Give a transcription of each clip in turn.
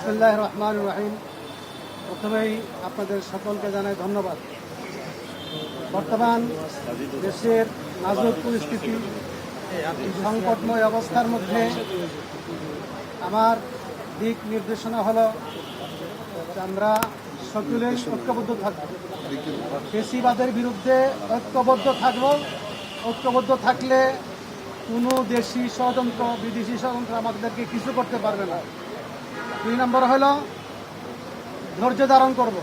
বিসমিল্লাহির রহমানির রহিম। প্রথমেই আপনাদের সকলকে জানাই ধন্যবাদ। বর্তমান দেশের নাজুক পরিস্থিতি, সংকটময় অবস্থার মধ্যে আমার দিক নির্দেশনা হলো যে আমরা সকলেই ঐক্যবদ্ধ থাকব, ফ্যাসিবাদের বিরুদ্ধে ঐক্যবদ্ধ থাকব। ঐক্যবদ্ধ থাকলে কোনো দেশি ষড়যন্ত্র, বিদেশি ষড়যন্ত্র আমাদেরকে কিছু করতে পারবে না। 2 নম্বর হলো ধৈর্য ধারণ করব।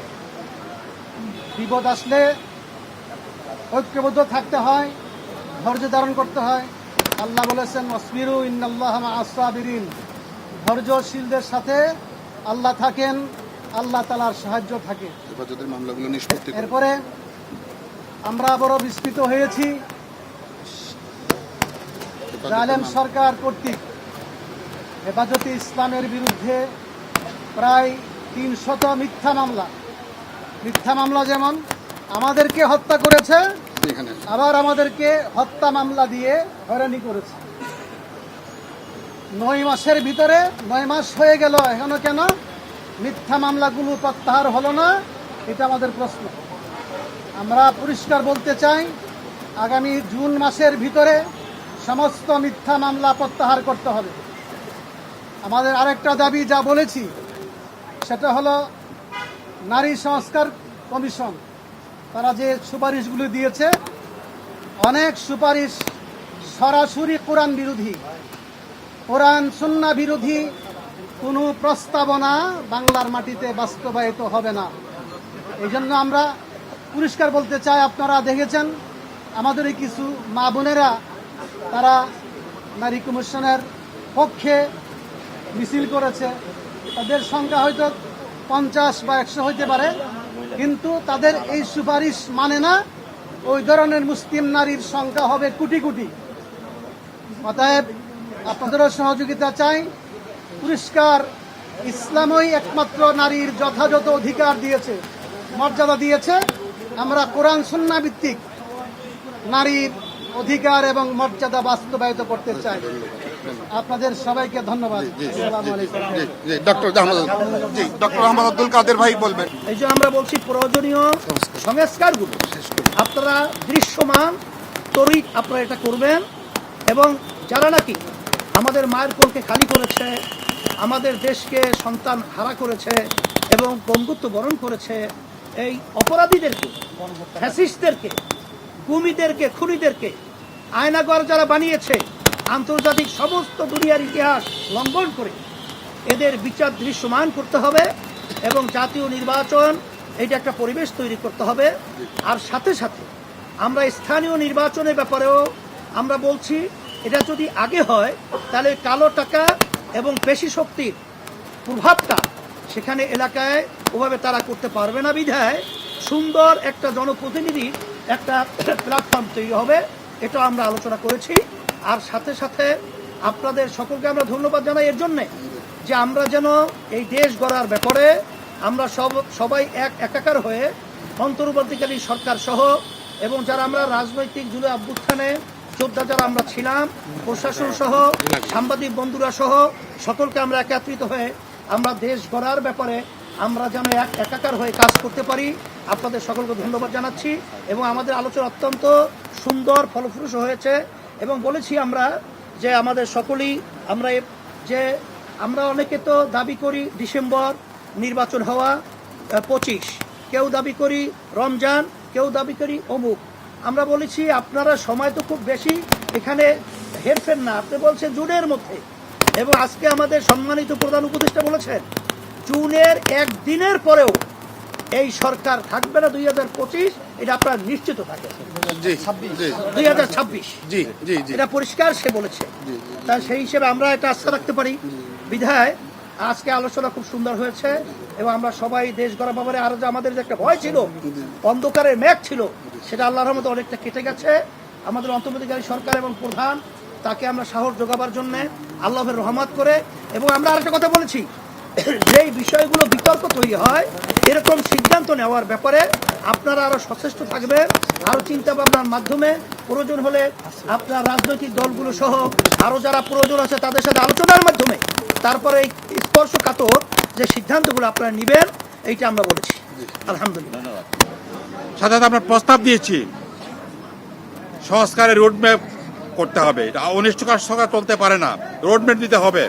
বিপদ আসলে ঐক্যবদ্ধ থাকতে হয়, ধৈর্য ধারণ করতে হয়। আল্লাহ বলেছেন ওয়াসবিরু ইন্নাল্লাহা মা'আস সাবিরিন, ধৈর্যশীলদের সাথে আল্লাহ থাকেন, আল্লাহ তাআলার সাহায্য থাকে। এরপরে আমরা বড় বিস্মিত হয়েছি জালেম সরকার কর্তৃক হেফাজতে ইসলামের বিরুদ্ধে প্রায় 300 মিথ্যা মামলা, যেমন আমাদেরকে হত্যা করেছে, আবার আমাদেরকে হত্যা মামলা দিয়ে হয়রানি করেছে। 9 মাসের ভিতরে 9 মাস হয়ে গেল, এখনো কেন মিথ্যা মামলাগুলো প্রত্যাহার হলো না? এটা আমাদের প্রশ্ন। আমরা পরিষ্কার বলতে চাই, আগামী জুন মাসের ভিতরে সমস্ত মিথ্যা মামলা প্রত্যাহার করতে হবে। আমাদের আরেকটা দাবি যা বলেছি সেটা হলো নারী সংস্কার কমিশন, তারা যে সুপারিশগুলো দিয়েছে, অনেক সুপারিশ সরাসরি কোরআন বিরোধী, কোরআন সুন্নাহ বিরোধী। কোনো প্রস্তাবনা বাংলার মাটিতে বাস্তবায়িত হবে না। এই জন্য আমরা পরিষ্কার বলতে চাই, আপনারা দেখেছেন আমাদের এই কিছু মা বোনেরা তারা নারী কমিশনের পক্ষে মিছিল করেছে। তাদের সংখ্যা হয়তো 50 বা 100 হইতে পারে, কিন্তু তাদের এই সুপারিশ মানে না। ওই ধরনের মুসলিম নারীর সংখ্যা হবে কোটি কোটি। অতএব আপনাদেরও সহযোগিতা চাই। পরিষ্কার ইসলামই একমাত্র নারীর যথাযথ অধিকার দিয়েছে, মর্যাদা দিয়েছে। আমরা কোরআন সুন্নাহ ভিত্তিক নারীর অধিকার এবং মর্যাদা বাস্তবায়িত করতে চাই। আপনাদের সবাইকে ধন্যবাদ। ডক্টর আহমদ আব্দুল কাদের ভাই বলবেন। এই যে আমরা বলছি প্রয়োজনীয় সংস্কারগুলো আপনারা দৃশ্যমান তরিক আপনারা এটা করবেন, এবং যারা নাকি আমাদের মায়ের কোলকে খালি করেছে, আমাদের দেশকে সন্তান হারা করেছে এবং বঙ্গুত্ব বরণ করেছে, এই অপরাধীদেরকে, ফ্যাসিস্টদেরকে, গুমিদেরকে, খুনিদেরকে আয়নাঘর যারা বানিয়েছে, আন্তর্জাতিক সমস্ত দুনিয়ার ইতিহাস লঙ্ঘন করে এদের বিচার দৃশ্যমান করতে হবে, এবং জাতীয় নির্বাচন এইটা একটা পরিবেশ তৈরি করতে হবে। আর সাথে সাথে আমরা স্থানীয় নির্বাচনের ব্যাপারেও আমরা বলছি, এটা যদি আগে হয় তাহলে কালো টাকা এবং পেশি শক্তির প্রভাবটা সেখানে এলাকায় ওভাবে তারা করতে পারবে না। বিধায় সুন্দর একটা জনপ্রতিনিধি একটা প্ল্যাটফর্ম তৈরি হবে, এটা আমরা আলোচনা করেছি। আর সাথে সাথে আপনাদের সকলকে আমরা ধন্যবাদ জানাই এর জন্যে যে আমরা যেন এই দেশ গড়ার ব্যাপারে আমরা সবাই একাকার হয়ে অন্তর্বর্তীকালীন সরকার সহ এবং যারা আমরা রাজনৈতিক জুলাই অভ্যুত্থানে যোদ্ধা যারা আমরা ছিলাম, প্রশাসন সহ, সাংবাদিক বন্ধুরা সহ সকলকে আমরা একত্রিত হয়ে আমরা দেশ গড়ার ব্যাপারে আমরা যেন একাকার হয়ে কাজ করতে পারি। আপনাদের সকলকে ধন্যবাদ জানাচ্ছি, এবং আমাদের আলোচনা অত্যন্ত সুন্দর ফলপ্রসূ হয়েছে। এবং বলেছি আমরা যে আমাদের সকলেই আমরা অনেকে তো দাবি করি ডিসেম্বর নির্বাচন হওয়া, 25, কেউ দাবি করি রমজান, কেউ দাবি করি অমুক। আমরা বলেছি আপনারা সময় তো খুব বেশি এখানে হেরফের না, আপনি বলছেন জুনের মধ্যে, এবং আজকে আমাদের সম্মানিত প্রধান উপদেষ্টা বলেছেন জুনের 1 দিনের পরেও এই সরকার থাকবে না 2025, এটা আপনারা নিশ্চিত থাকেন। 2026 এটা পরিষ্কার সে বলেছে। তা সেই হিসেবে আমরা এটা আস্থা রাখতে পারি। বিধায় আজকে আলোচনা খুব সুন্দর হয়েছে, এবং আমরা সবাই দেশ গড়ার ব্যাপারে আরো যে আমাদের যে একটা ভয় ছিল, অন্ধকারের মেঘ ছিল, সেটা আল্লাহর রহমতে অনেকটা কেটে গেছে। আমাদের অন্তর্বর্তীকালী সরকার এবং প্রধান তাকে আমরা সাহস যোগাবার জন্য আল্লাহের রহমত করে, এবং আমরা আরেকটা কথা বলেছি, যেই বিষয়গুলো বিতর্ক তৈরি হয় এরকম সিদ্ধান্ত নেওয়ার ব্যাপারে আপনারা আরো সচেষ্ট থাকবেন। আরো চিন্তা ভাবনার মাধ্যমে প্রয়োজন হলে আপনার রাজনৈতিক দলগুলো সহ আরো যারা প্রয়োজন আছে তাদের সাথে আলোচনার মাধ্যমে তারপরে এই স্পর্শকাতর যে সিদ্ধান্তগুলো আপনারা নেবেন এইটা আমরা বলেছি। আলহামদুলিল্লাহ। সাথে সাথে আমরা প্রস্তাব দিয়েছি সংস্কারের রোডম্যাপ করতে হবে। এটা অনিষ্টকর সরকার চলতে পারে না, রোডম্যাপ দিতে হবে।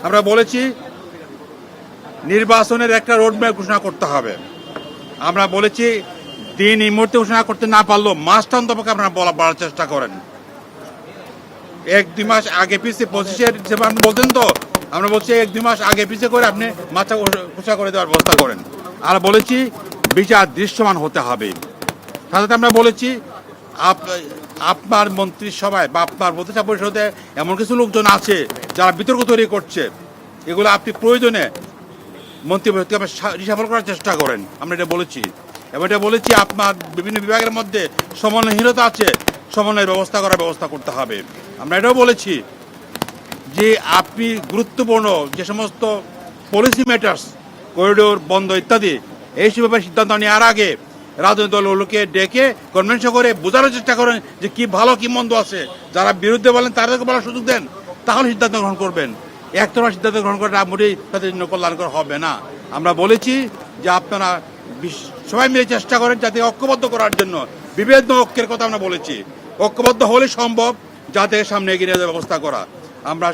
আমরা বলেছি নির্বাচনের একটা রোডম্যাপ ঘোষণা করতে হবে। আমরা বলেছি দিন এই মুহূর্তে ঘোষণা করতে না পারলেও মাসটা অন্তপক্ষে আপনারা বলার চেষ্টা করেন। 1-2 মাস আগে পিছিয়ে 25-এর হিসেবে আপনি বলতেন তো, আমরা বলছি 1-2 মাস আগে পিছিয়ে করে আপনি মাথা ঘোষণা করে দেওয়ার ব্যবস্থা করেন। আর বলেছি বিচার দৃশ্যমান হতে হবে। সাথে আমরা বলেছি আপনার মন্ত্রিসভায় বা আপনার প্রতিষ্ঠা পরিষদে এমন কিছু লোকজন আছে যারা বিতর্ক তৈরি করছে, এগুলো আপনি প্রয়োজনে মন্ত্রী পরিষদকে রিসাফল করার চেষ্টা করেন। আমরা এটা বলেছি এবং এটা বলেছি আপনার বিভিন্ন বিভাগের মধ্যে সমন্বয়হীনতা আছে, সমন্বয়ের ব্যবস্থা করতে হবে। আমরা এটাও বলেছি যে আপনি গুরুত্বপূর্ণ যে সমস্ত পলিসি ম্যাটার্স, করিডোর বন্ধ ইত্যাদি এইসব ব্যাপারে সিদ্ধান্ত নেওয়ার আগে রাজনৈতিক দলগুলোকে ডেকে কনভেনশন করে বোঝানোর চেষ্টা করেন যে কি ভালো কি মন্দ আছে। যারা বিরুদ্ধে বলেন তাদেরকে বলার সুযোগ দেন, তাহলে সিদ্ধান্ত গ্রহণ করবেন। একতরফা সিদ্ধান্ত গ্রহণ করাটা মোটেই তাদের জন্য কল্যাণকর হবে না। আমরা বলেছি যে আপনারা সবাই মিলে চেষ্টা করেন যাতে ঐক্যবদ্ধ করার জন্য। বিভেদ ঐক্যের কথা আমরা বলেছি, ঐক্যবদ্ধ হলে সম্ভব যাতে সামনে এগিয়ে নিয়ে যাওয়ার ব্যবস্থা করা। আমরা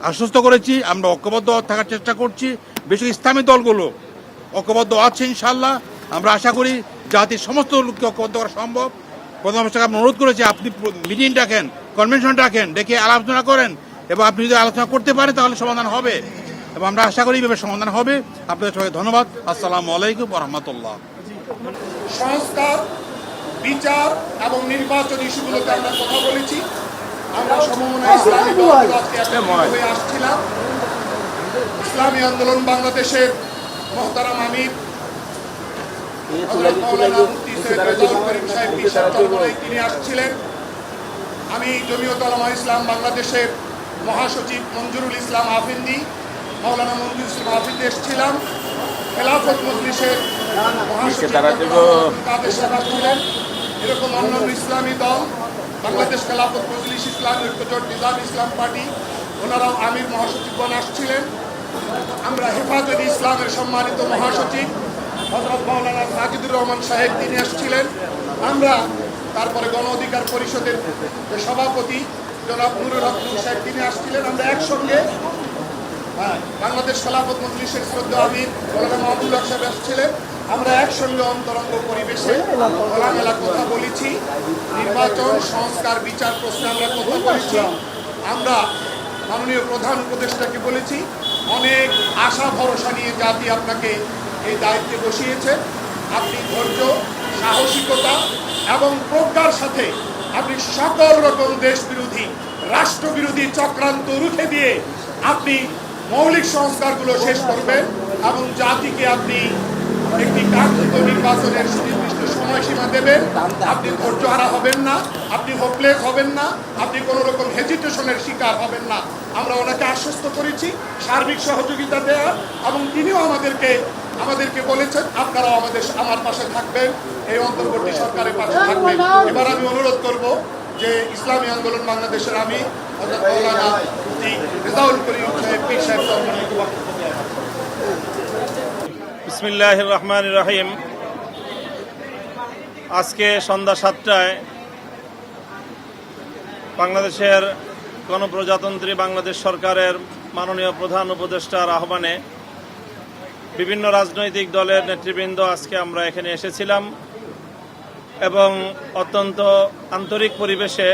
আশ্বস্ত করেছি আমরা ঐক্যবদ্ধ থাকার চেষ্টা করছি। বিশেষ ইসলামী দলগুলো ঐক্যবদ্ধ আছে ইনশাল্লাহ। আমরা আশা করি জাতির সমস্ত লোককে ঐক্যবদ্ধ করা সম্ভব। প্রধানমন্ত্রীকে আমরা অনুরোধ করেছি আপনি মিটিং ডাকেন, কনভেনশন ডাকেন, ডেকে আলোচনা করেন এবং আপনি যদি আলোচনা করতে পারেন তাহলে সমাধান হবে এবং আমরা আশা করি এইভাবে সমাধান হবে। আপনাদের সবাই ধন্যবাদ। আসসালামু আলাইকুম ওয়া রাহমাতুল্লাহ। সংস্কার, বিচার এবং নির্বাচন ইস্যুগুলোতে আমরা কথা বলেছি। আমরা সমমনা ইসলামী দলগুলো আজকে একত্রিত হয়ে আসছিলাম। ইসলামী আন্দোলন বাংলাদেশের মোহতারাম আমির হযরত মাওলানা মুফতি সৈয়দ রেজাউল করিম সাহেব বিশাল চরমনাই তিনি আসছিলেন। আমি জমিয়ত উলামা ইসলাম বাংলাদেশের মহাসচিব মঞ্জুরুল ইসলাম আফিন্দি, মাওলানা মঞ্জুর ইসলাম আফিন্দি এসেছিলাম। খেলাফত মজলিসের মহাসচিব কাদের সাহেব ছিলেন। এরকম অন্যান্য ইসলামী দল, বাংলাদেশ খেলাফত মজলিস ইসলামী ঐক্যজোট নিজাম ইসলাম পার্টি, ওনারাও আমির মহাসচিবগণ আসছিলেন। আমরা হেফাজতে ইসলামের সম্মানিত মহাসচিব হযরত মাওলানা সাজিদুর রহমান সাহেব তিনি আসছিলেন। আমরা তারপরে গণ অধিকার পরিষদের যে সভাপতি জনাব নুরুল হক নূর সাহেব তিনি আসছিলেন। আমরা একসঙ্গে বাংলাদেশ খেলাফত মজলিসের শ্রদ্ধা আমির মাওলানা মাহমুদুল হক সাহেব আসছিলেন। আমরা একসঙ্গে অন্তরঙ্গ পরিবেশে খোলামেলা কথা বলেছি। নির্বাচন, সংস্কার, বিচার প্রশ্নে আমরা কথা বলেছি। আমরা মাননীয় প্রধান উপদেষ্টাকে বলেছি অনেক আশা ভরসা নিয়ে জাতি আপনাকে এই দায়িত্বে বসিয়েছে। আপনি ধৈর্য, সাহসিকতা এবং প্রজ্ঞার সাথে আপনি সকল রকম দেশ বিরোধী, রাষ্ট্রবিরোধী চক্রান্ত রুখে দিয়ে আপনি মৌলিক সংস্কারগুলো শেষ করবেন এবং জাতিকে আপনি একটি কাঙ্ক্ষিত নির্বাচনের সুনির্দিষ্ট সময়সীমা দেবেন। আপনি ধৈর্য হারা হবেন না, আপনি হোপলেস হবেন না, আপনি কোনো রকম হেজিটেশনের শিকার হবেন না। আমরা ওনাকে আশ্বস্ত করেছি সার্বিক সহযোগিতা দেওয়া এবং তিনিও আমাদেরকে বলেছেন আপনারাও আমার পাশে থাকবেন, এই অন্তর্বর্তী সরকারের পাশে থাকবেন। এবার আমি অনুরোধ করব যে ইসলামী আন্দোলন বাংলাদেশের আমি হযরত মাওলানা মুফতি রেজাউল করিম সাহেব পীর সাহেব সম্মানিত বক্তব্য দেন। বিসমিল্লাহির রহমানির রহিম। আজকে সন্ধ্যা 7টায় বাংলাদেশের গণপ্রজাতন্ত্রী বাংলাদেশ সরকারের মাননীয় প্রধান উপদেষ্টার আহ্বানে বিভিন্ন রাজনৈতিক দলের নেতৃবৃন্দ আজকে আমরা এখানে এসেছিলাম এবং অত্যন্ত আন্তরিক পরিবেশে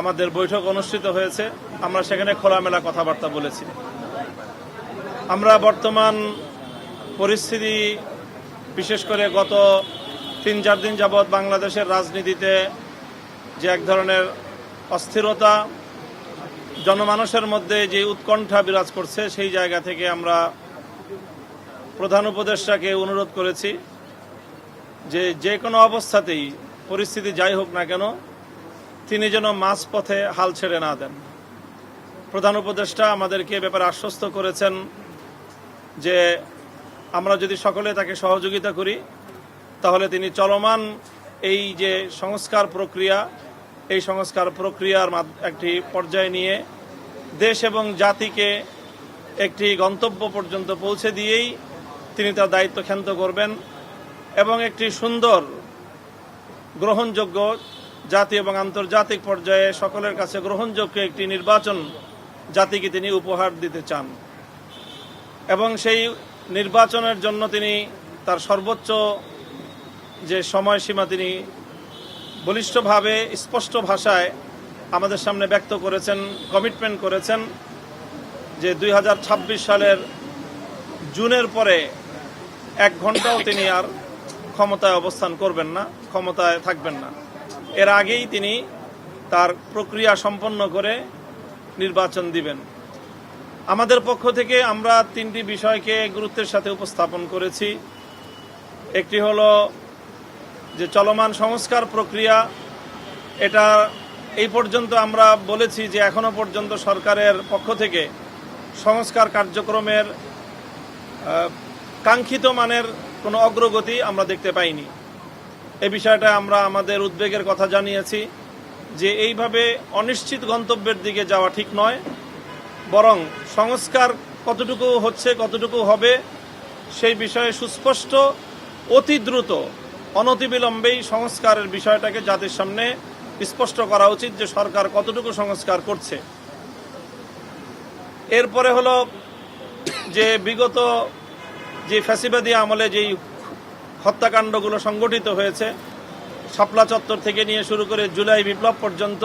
আমাদের বৈঠক অনুষ্ঠিত হয়েছে। আমরা সেখানে খোলামেলা কথাবার্তা বলেছি। আমরা বর্তমান পরিস্থিতি, বিশেষ করে গত 3-4 দিন যাবৎ বাংলাদেশের রাজনীতিতে যে এক ধরনের অস্থিরতা, জনমানুষের মধ্যে যে উৎকণ্ঠা বিরাজ করছে, সেই জায়গা থেকে আমরা প্রধান উপদেষ্টাকে অনুরোধ করেছি যে কোনো অবস্থাতেই পরিস্থিতি যাই হোক না কেন তিনি যেন মাঝপথে হাল ছেড়ে না দেন। প্রধান উপদেষ্টা আমাদেরকে ব্যাপারে আশ্বস্ত করেছেন যে আমরা যদি সকলে তাকে সহযোগিতা করি তাহলে তিনি চলমান এই যে সংস্কার প্রক্রিয়া, এই সংস্কার প্রক্রিয়ার একটি পর্যায়ে নিয়ে দেশ এবং জাতিকে একটি গন্তব্য পর্যন্ত পৌঁছে দিয়েই তিনি তার দায়িত্ব ক্ষান্ত করবেন এবং একটি সুন্দর গ্রহণযোগ্য জাতীয় এবং আন্তর্জাতিক পর্যায়ে সকলের কাছে গ্রহণযোগ্য একটি নির্বাচন জাতিকে তিনি উপহার দিতে চান এবং সেই নির্বাচনের জন্য তিনি তার সর্বোচ্চ যে সময়সীমা তিনি বলিষ্ঠভাবে স্পষ্ট ভাষায় আমাদের সামনে ব্যক্ত করেছেন, কমিটমেন্ট করেছেন যে 2026 সালের জুনের পরে 1 ঘন্টাও তিনি আর ক্ষমতায় অবস্থান করবেন না, ক্ষমতায় থাকবেন না। এর আগেই তিনি তার প্রক্রিয়া সম্পন্ন করে নির্বাচন দিবেন। আমাদের পক্ষ থেকে আমরা 3টি বিষয়কে গুরুত্বের সাথে উপস্থাপন করেছি। একটি হলো যে চলমান সংস্কার প্রক্রিয়া, এটা এই পর্যন্ত আমরা বলেছি যে এখনো পর্যন্ত সরকারের পক্ষ থেকে সংস্কার কার্যক্রমের কাঙ্ক্ষিত মানের কোনো অগ্রগতি আমরা দেখতে পাইনি। এই বিষয়টা আমরা আমাদের উদ্বেগের কথা জানিয়েছি যে এইভাবে অনিশ্চিত গন্তব্যের দিকে যাওয়া ঠিক নয়, বরং সংস্কার কতটুকু হচ্ছে, কতটুকু হবে সেই বিষয়ে সুস্পষ্ট, অতি দ্রুত, অনতিবিলম্বেই সংস্কারের বিষয়টাকে জাতির সামনে স্পষ্ট করা উচিত যে সরকার কতটুকু সংস্কার করছে। এরপরে হলো যে বিগত যে ফ্যাসিবাদী আমলে যেই হত্যাকাণ্ডগুলো সংগঠিত হয়েছে, শাপলা চত্বর থেকে নিয়ে শুরু করে জুলাই বিপ্লব পর্যন্ত,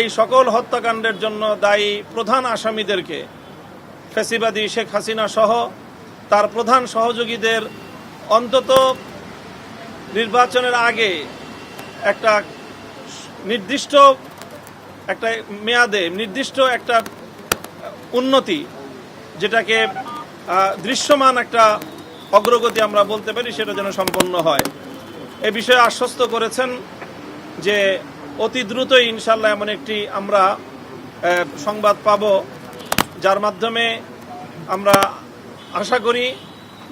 এই সকল হত্যাকাণ্ডের জন্য দায়ী প্রধান আসামিদেরকে, ফ্যাসিবাদী শেখ হাসিনা সহ তার প্রধান সহযোগীদের অন্তত নির্বাচনের আগে একটা নির্দিষ্ট একটা মেয়াদে নির্দিষ্ট একটা উন্নতি, যেটাকে দৃশ্যমান একটা অগ্রগতি আমরা বলতে পারি, সেটা যেন সম্পন্ন হয়। এ বিষয়ে আশ্বস্ত করেছেন যে অতি দ্রুতই ইনশাল্লাহ এমন একটি আমরা সংবাদ পাব, যার মাধ্যমে আমরা আশা করি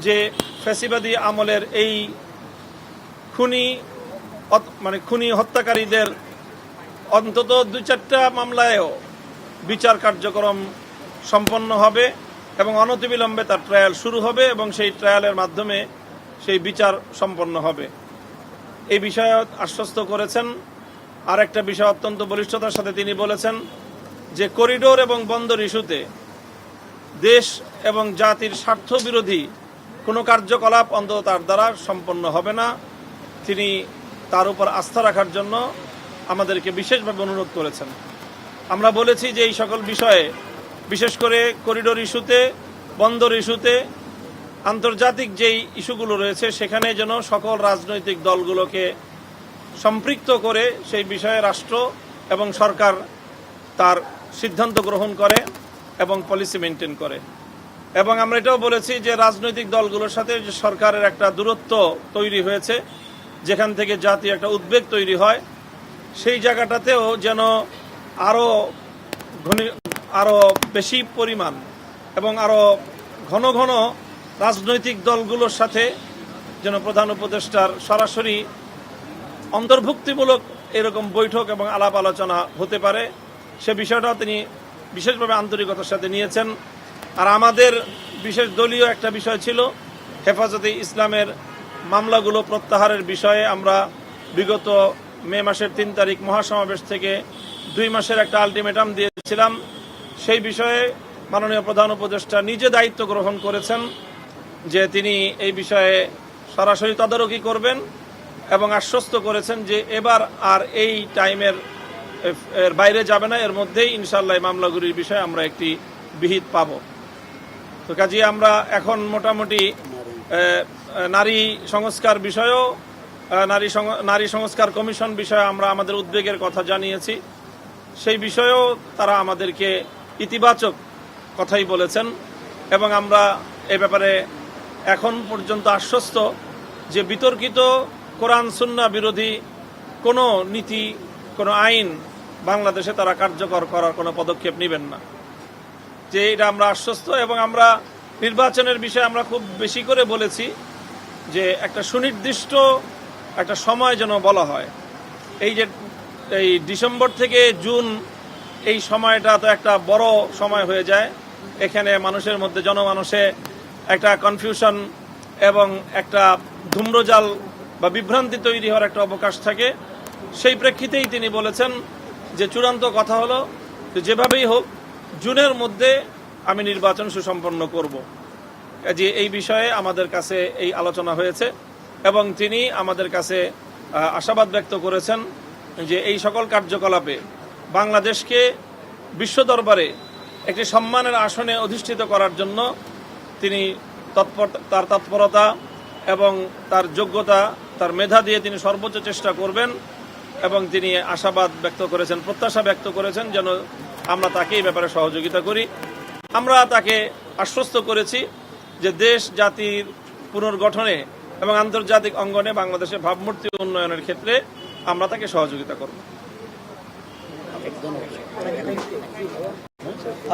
যে ফ্যাসিবাদী আমলের এই খুনি হত্যাকারীদের অন্তত 2-4টা মামলায়ও বিচার কার্যক্রম সম্পন্ন হবে এবং অনতিবিলম্বে তার ট্রায়াল শুরু হবে এবং সেই ট্রায়ালের মাধ্যমে সেই বিচার সম্পন্ন হবে। এই বিষয়ে আশ্বস্ত করেছেন। আর একটা বিষয় অত্যন্ত বলিষ্ঠতার সাথে তিনি বলেছেন যে করিডোর এবং বন্দর ইস্যুতে দেশ এবং জাতির স্বার্থ বিরোধী কোনো কার্যকলাপ অন্তত তার দ্বারা সম্পন্ন হবে না। তিনি তার উপর আস্থা রাখার জন্য আমাদেরকে বিশেষভাবে অনুরোধ করেছেন। আমরা বলেছি যে এই সকল বিষয়ে, বিশেষ করে করিডোর ইস্যুতে, বন্দর ইস্যুতে, আন্তর্জাতিক যেই ইস্যুগুলো রয়েছে সেখানে যেন সকল রাজনৈতিক দলগুলোকে সম্পৃক্ত করে সেই বিষয়ে রাষ্ট্র এবং সরকার তার সিদ্ধান্ত গ্রহণ করে এবং পলিসি মেনটেন করে। এবং আমরা এটাও বলেছি যে রাজনৈতিক দলগুলোর সাথে যে সরকারের একটা দূরত্ব তৈরি হয়েছে, যেখান থেকে জাতীয় একটা উদ্বেগ তৈরি হয়, সেই জায়গাটাতেও যেন আরো বেশি পরিমাণ এবং আরো ঘন ঘন রাজনৈতিক দলগুলোর সাথে যেন প্রধান উপদেষ্টার সরাসরি অন্তর্ভুক্তিমূলক এরকম বৈঠক এবং আলাপ আলোচনা হতে পারে, সে বিষয়টাও তিনি বিশেষভাবে আন্তরিকতার সাথে নিয়েছেন। আর আমাদের বিশেষ দলীয় একটা বিষয় ছিল হেফাজতে ইসলামের মামলাগুলো প্রত্যাহারের বিষয়ে। আমরা বিগত মে মাসের 3 তারিখ মহাসমাবেশ থেকে 2 মাসের একটা আলটিমেটাম দিয়েছিলাম। সেই বিষয়ে মাননীয় প্রধান উপদেষ্টা নিজে দায়িত্ব গ্রহণ করেছেন যে তিনি এই বিষয়ে সরাসরি তদারকি করবেন এবং আশ্বস্ত করেছেন যে এবার আর এই টাইমের বাইরে যাবে না, এর মধ্যেই ইনশাআল্লাহ মামলাগুলির বিষয়ে আমরা একটি বিহিত পাব। তো কাজে আমরা এখন মোটামুটি নারী সংস্কার বিষয়েও, নারী সংস্কার কমিশন বিষয়ে আমরা আমাদের উদ্বেগের কথা জানিয়েছি। সেই বিষয়েও তারা আমাদেরকে ইতিবাচক কথাই বলেছেন এবং আমরা এ ব্যাপারে এখন পর্যন্ত আশ্বস্ত যে বিতর্কিত কোরআন সুন্নাহ বিরোধী কোনো নীতি, কোনো আইন বাংলাদেশে তারা কার্যকর করার কোনো পদক্ষেপ নেবেন না, যে এটা আমরা আশ্বস্ত। এবং আমরা নির্বাচনের বিষয়ে আমরা খুব বেশি করে বলেছি যে একটা সুনির্দিষ্ট একটা সময় যেন বলা হয়। এই যে এই ডিসেম্বর থেকে জুন, এই সময়টা তো একটা বড় সময় হয়ে যায় এখানে মানুষের মধ্যে জনমানসে একটা কনফিউশন এবং একটা ধূম্রজাল বা বিভ্রান্তি তৈরি হওয়ার একটা অবকাশ থাকে। সেই প্রেক্ষিতেই তিনি বলেছেন যে চূড়ান্ত কথা হলো যে যেভাবেই হোক জুনের মধ্যে আমি নির্বাচন সুসম্পন্ন করব। যে এই বিষয়ে আমাদের কাছে এই আলোচনা হয়েছে এবং তিনি আমাদের কাছে আশাবাদ ব্যক্ত করেছেন যে এই সকল কার্যকলাপে বাংলাদেশকে বিশ্ব দরবারে একটি সম্মানের আসনে অধিষ্ঠিত করার জন্য তিনি তার তৎপরতা এবং তার যোগ্যতা, তার মেধা দিয়ে তিনি সর্বোচ্চ চেষ্টা করবেন এবং তিনি আশাবাদ ব্যক্ত করেছেন, প্রত্যাশা ব্যক্ত করেছেন যেন আমরা তাকে এই ব্যাপারে সহযোগিতা করি। আমরা তাকে আশ্বস্ত করেছি যে দেশ জাতির পুনর্গঠনে এবং আন্তর্জাতিক অঙ্গনে বাংলাদেশের ভাবমূর্তি উন্নয়নের ক্ষেত্রে আমরা তাকে সহযোগিতা করব।